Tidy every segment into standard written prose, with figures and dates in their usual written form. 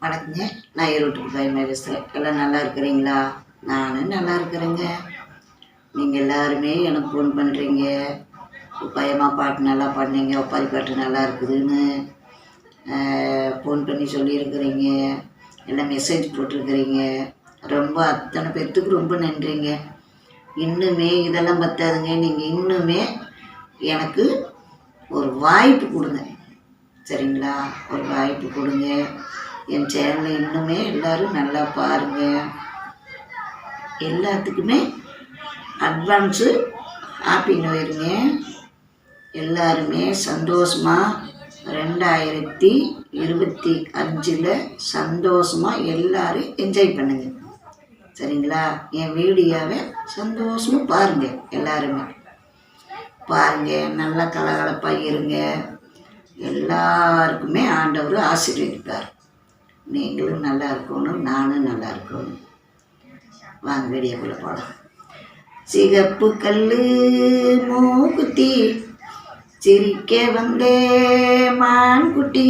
வணக்கங்க. நான் ஈரோட்டுக்கு பயமா பேசுகிறேன். எல்லாம் நல்லா இருக்கிறீங்களா? நானும் நல்லா இருக்கிறேங்க. நீங்கள் எல்லாருமே எனக்கு ஃபோன் பண்ணுறீங்க. பயமா பாட்டு நல்லா பாடினீங்க, ஒப்பாரி பாட்டு நல்லா இருக்குதுன்னு ஃபோன் பண்ணி சொல்லியிருக்கிறீங்க. எல்லாம் மெசேஜ் போட்டிருக்கிறீங்க. ரொம்ப அத்தனை பேர்த்துக்கு ரொம்ப நன்றிங்க. இன்னுமே இதெல்லாம் பத்தாதுங்க. நீங்கள் இன்னுமே எனக்கு ஒரு வாய்ப்பு கொடுங்க, சரிங்களா? ஒரு வாய்ப்பு கொடுங்க. என் சேனலை இன்னுமே எல்லோரும் நல்லா பாருங்கள். எல்லாத்துக்குமே அட்வான்ஸு ஹாப்பி நியூ இயருங்க. எல்லாருமே சந்தோஷமாக 2025 சந்தோஷமாக எல்லோரும் என்ஜாய் பண்ணுங்க, சரிங்களா? என் வீடியோவை சந்தோஷமாக பாருங்கள். எல்லாருமே பாருங்கள், நல்லா கலகலப்பாக இருங்க. எல்லாருக்குமே ஆண்டவர் ஆசீர்வதிப்பார். நீங்களும் நல்லா இருக்கணும், நானும் நல்லா இருக்கணும். வாங்க வீடியோக்குள்ளே போகலாம். சிகப்பு கல்லு மூக்குத்தி சிரிக்க வந்தே மான்குட்டி,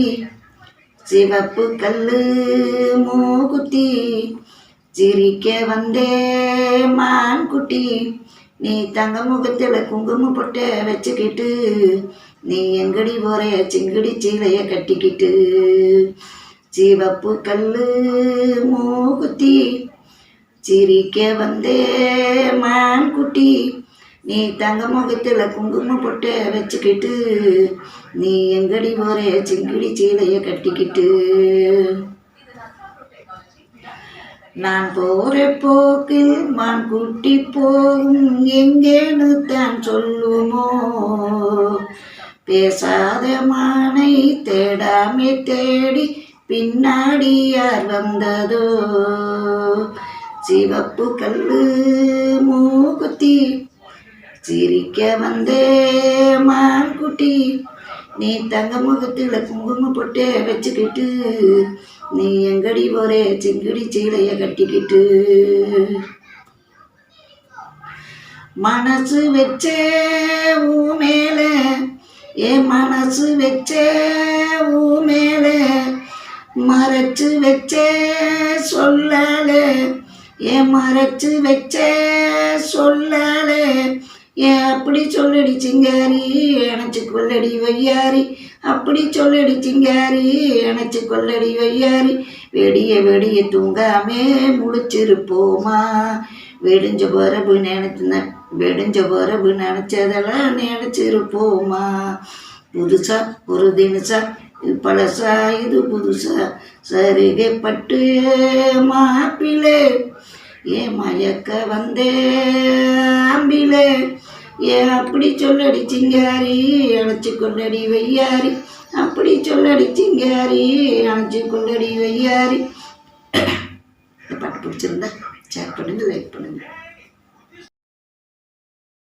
சிவப்பு கல்லு மூக்குத்தி சிரிக்க வந்தே மான்குட்டி, நீ தங்க முகத்தில் குங்குமம் பொட்டை வச்சுக்கிட்டு நீ எங்கடி போற சிங்கடி சீலைய கட்டிக்கிட்டு, சிவப்பு கல்லு மூக்குத்தி சிரிக்க வந்தே மான்குட்டி, நீ தங்க முகத்தில் குங்குமம் பொட்டை வச்சுக்கிட்டு நீ எங்கடி போற சிங்கடி சீலைய கட்டிக்கிட்டு, நான் போற போக்கில் மான் குட்டி போகும் எங்கேன்னு தான் சொல்லுமோ, பேசாத மானை தேடாமே தேடி பின்னாடி யார் வந்ததோ, சிவப்பு கல்லு மூக்குத்தி சிரிக்க வந்தே மான்குட்டி, நீ தங்க முகத்தில் குங்குமம் பொட்டை வச்சுக்கிட்டு நீ எங்கடி போறே சிங்கடி சீலைய கட்டிக்கிட்டு, மனசு வச்சே ஊ மேல என் மனசு வச்சே ஊ மேல மறைச்சு வச்சே சொல்லலே, என் மறைச்சு வச்சே சொல்லலே, ஏன் அப்படி சொல்லடி சிங்காரி அணைச்சு கொள்ளடி வையாரி, அப்படி சொல்லடி சிங்காரி அணைச்சு கொள்ளடி வையாரி, வெடிய வெடிய தூங்காமே முழிச்சிருப்போமா, வெடிஞ்ச பிறப்பு நினச்சதெல்லாம் நினச்சிருப்போமா, புதுசா ஒரு தினசா பழசா இது புதுசா சரிகை பட்டு மாப்பிளே, ஏன் மயக்க வந்தே ஆம்பிளே, ஏன் அப்படி சொல்லடி சிங்காரி அணைச்சி கொள்ளடி வையாரி, அப்படி சொல்லடி சிங்காரி அணைச்சி கொள்ளடி வையாரி. இந்த பாட்டு பிடிச்சிருந்தா ஷேர் பண்ணுங்கள், லைக் பண்ணுங்கள்.